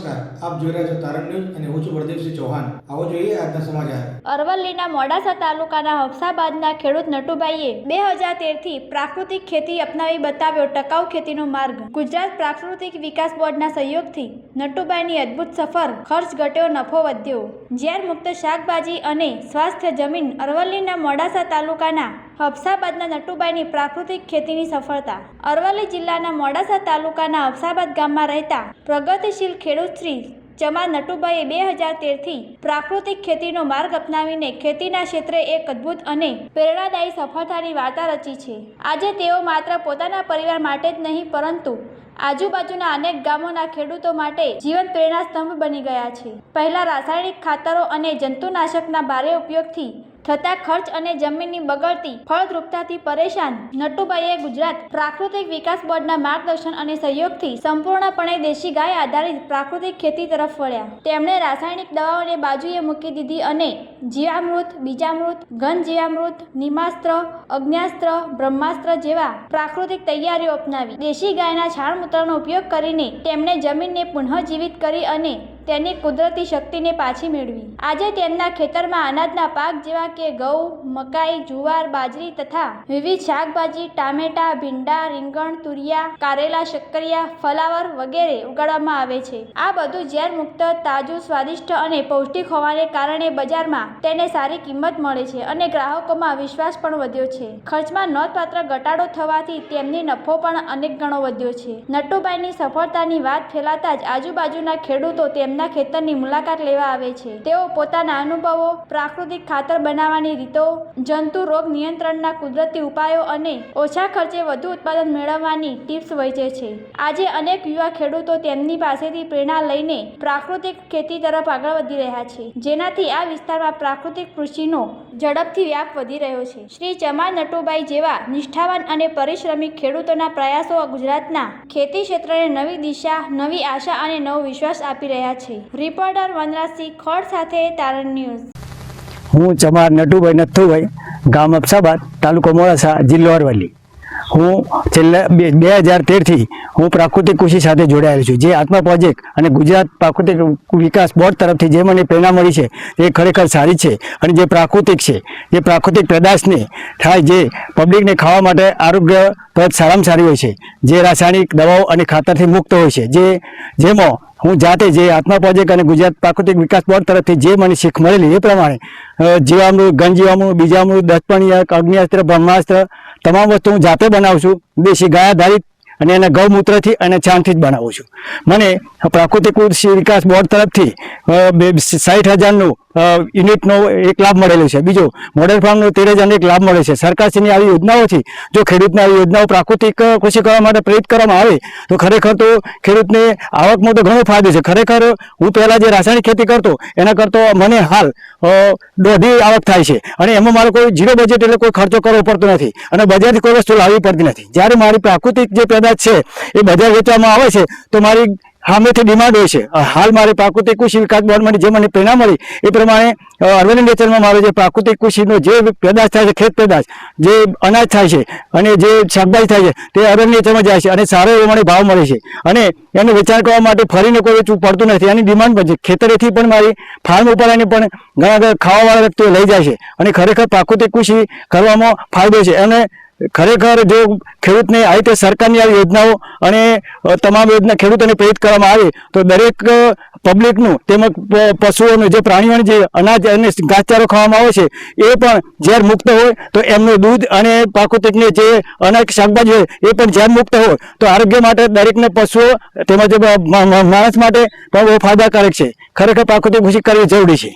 નમસ્કાર, આપ જોઈ રહ્યા છો તારણ ન્યૂઝ અને હું છું પ્રદીપસિંહ ચૌહાણ। આવો જોઈએ આજના સમાચાર। અરવલ્લીના મોડાસા તાલુકાના હફસાબાદના ખેડૂત નટુભાઈએ 2013 થી પ્રાકૃતિક ખેતી અપનાવી બતાવ્યો ટકાઉ ખેતીનો માર્ગ। ગુજરાત પ્રાકૃતિક વિકાસ બોર્ડના સહયોગથી નટુભાઈની અદ્ભુત સફર, ખર્ચ ઘટ્યો, નફો વધ્યો। ઝેર મુક્ત શાકભાજી અને સ્વાસ્થ્ય જમીન। અરવલ્લીના મોડાસા તાલુકાના હફસાબાદના નટુભાઈની પ્રાકૃતિક ખેતીની સફળતા। અરવલ્લી જિલ્લાના મોડાસા તાલુકાના હફસાબાદ ગામમાં રહેતા પ્રગતિશીલ ખેડૂત શ્રી ચમાર નટુભાઈએ 2013 થી પ્રાકૃતિક ખેતીનો માર્ગ અપનાવીને ખેતીના ક્ષેત્રે એક અદ્ભુત અને પ્રેરણાદાયી સફળતાની વાર્તા રચી છે। આજે તેઓ માત્ર પોતાના પરિવાર માટે જ નહીં પરંતુ આજુબાજુના અનેક ગામોના ખેડૂતો માટે જીવન પ્રેરણા સ્તંભ બની ગયા છે। પહેલા રાસાયણિક ખાતરો અને જંતુનાશકના ભારે ઉપયોગથી થતા ખર્ચ અને જમીનની બગડતી ફળદ્રુપતાથી પરેશાન નટુભાઈએ ગુજરાત પ્રાકૃતિક વિકાસ બોર્ડના માર્ગદર્શન અને સહયોગથી સંપૂર્ણપણે દેશી ગાય આધારિત પ્રાકૃતિક ખેતી તરફ વળ્યા। તેમણે રાસાયણિક દવાઓને બાજુએ મૂકી દીધી અને જીવામૃત, બીજામૃત, ઘન જીવામૃત, નિમાસ્ત્ર, અગ્ન્યાસ્ત્ર, બ્રહ્માસ્ત્ર જેવા પ્રાકૃતિક તૈયારીઓ અપનાવી દેશી ગાયના છાણમૂત્રનો ઉપયોગ કરીને તેમણે જમીનને પુનઃજીવિત કરી અને તેની કુદરતી શક્તિને પાછી મેળવી। આજે તેમના ખેતરમાં અનાજના પાક જેવા કે ઘઉં, મકાઈ, જુવાર, બાજરી તથા વિવિધ શાકભાજી, ટામેટા, ભીંડા, રીંગણ, તુરિયા, કારેલા, શક્કરિયા, ફલાવર વગેરે ઉગાડવામાં આવે છે। આ બધું ઝેર મુક્ત, તાજું, સ્વાદિષ્ટ અને પૌષ્ટિક હોવાને કારણે બજારમાં તેને સારી કિંમત મળે છે અને ગ્રાહકોમાં વિશ્વાસ પણ વધ્યો છે। ખર્ચમાં નોંધપાત્ર ઘટાડો થવાથી તેમની નફો પણ અનેક ગણો વધ્યો છે। નટુભાઈની સફળતાની વાત ફેલાતા જ આજુબાજુના ખેડૂતો તેમના ખેતરની મુલાકાત લેવા આવે છે। તેઓ પોતાના અનુભવો, પ્રાકૃતિક ખાતર બનાવવાની રીતો, જંતુ રોગ નિયંત્રણના કુદરતી ઉપાયો અને ઓછા ખર્ચે વધુ ઉત્પાદન મેળવવાની ટિપ્સ વહેંચે છે। આજે અનેક યુવા ખેડૂતો તેમની પાસેથી પ્રેરણા લઈને પ્રાકૃતિક ખેતી તરફ આગળ વધી રહ્યા છે, જેનાથી આ વિસ્તારમાં પ્રાકૃતિક કૃષિનો ઝડપથી વ્યાપ વધી રહ્યો છે। શ્રી ચમાર નટુભાઈ જેવા નિષ્ઠાવાન અને પરિશ્રમી ખેડૂતોના પ્રયાસો ગુજરાતના ખેતી ક્ષેત્રને નવી દિશા, નવી આશા અને નવો વિશ્વાસ આપી રહ્યા છે। રિપોર્ટર વનરાજસિંહ ખોડ સાથે તારણ ન્યૂઝ। હું ચમાર નટુભાઈ નથુભાઈ, ગામ હફસાબાદ, તાલુકો મોડાસા, જિલ્લો અરવલ્લી। હું છેલ્લા 2013 થી હું પ્રાકૃતિક કૃષિ સાથે જોડાયેલો છું। જે આત્મા પ્રોજેક્ટ અને ગુજરાત પ્રાકૃતિક વિકાસ બોર્ડ તરફથી જે મને પ્રેરણા મળી છે એ ખરેખર સારી છે અને જે પ્રાકૃતિક છે, જે પ્રાકૃતિક પેદાશને થાય, જે પબ્લિકને ખાવા માટે આરોગ્યપ્રદ સારામાં સારી હોય છે, જે રાસાયણિક દવાઓ અને ખાતરથી મુક્ત હોય છે, જેમાં હું જાતે જે આત્મા પ્રોજેક્ટ અને ગુજરાત પ્રાકૃતિક વિકાસ બોર્ડ તરફથી જે મને શીખ મળેલી એ પ્રમાણે જીવામૃત, ઘન જીવામૃત, બીજામૃત, દસપણિયક, અગ્ન્યાસ્ત્ર, બ્રહ્માસ્ત્ર તમામ વસ્તુ હું જાતે બનાવું છું। દેશી ગાય આધારિત અને એના ગૌમૂત્રથી અને છાણથી જ બનાવું છું। મને પ્રાકૃતિક કૃષિ વિકાસ બોર્ડ તરફથી 60,000નું યુનિટનો એક લાભ મળેલો છે। બીજો મોડેલ ફાર્મનો 13,000નો એક લાભ મળે છે। સરકારશ્રીની આવી યોજનાઓથી જો ખેડૂતને આવી યોજનાઓ પ્રાકૃતિક કૃષિ કરવા માટે પ્રેરિત કરવામાં આવે તો ખરેખર તો ખેડૂતને આવકમાં તો ઘણો ફાયદો છે। ખરેખર હું પહેલાં જે રાસાયણિક ખેતી કરતો એના કરતાં મને હાલ દોઢી આવક થાય છે અને એમાં મારો કોઈ ઝીરો બજેટ એટલે કોઈ ખર્ચો કરવો પડતો નથી અને બજારથી કોઈ વસ્તુ લાવવી પડતી નથી। જ્યારે મારી પ્રાકૃતિક જે પેદાશ છે એ બજાર વેચવામાં આવે છે તો મારી સામેથી ડિમાન્ડ હોય છે। હાલ મારે પ્રાકૃતિક કૃષિ વિકાસ બોર્ડમાંથી જે મને પ્રેરણા મળી એ પ્રમાણે અરવલ્લી નેચરમાં મારો જે પ્રાકૃતિક કૃષિનો જે પેદાશ થાય છે, ખેત પેદાશ, જે અનાજ થાય છે અને જે શાકભાજી થાય છે તે અરવલ્લી નેચરમાં જાય છે અને સારો એવો મને ભાવ મળે છે અને એનું વેચાણ કરવા માટે ફરીને કોઈ વેચવું પડતું નથી। એની ડિમાન્ડ પણ છે। ખેતરેથી પણ મારી ફાર્મ ઉપર આવીને પણ ઘણા ખાવાવાળા વ્યક્તિઓ લઈ જાય છે અને ખરેખર પ્રાકૃતિક કૃષિ કરવામાં ફાયદો છે। અને ખરેખર જો ખેડૂતને આવી રીતે સરકારની આવી યોજનાઓ અને તમામ યોજના ખેડૂતોને પ્રેરિત કરવામાં આવે તો દરેક પબ્લિકનું તેમજ પશુઓનું, જે પ્રાણીઓને જે અનાજ અને ઘાસચારો ખાવામાં આવે છે એ પણ ઝેર મુક્ત હોય તો એમનું દૂધ અને પ્રાકૃતિકને જે અનાજ શાકભાજી હોય એ પણ ઝેર મુક્ત હોય તો આરોગ્ય માટે દરેકને પશુઓ તેમજ માણસ માટે પણ બહુ ફાયદાકારક છે। ખરેખર પ્રાકૃતિક કૃષિ કરવી જરૂરી છે।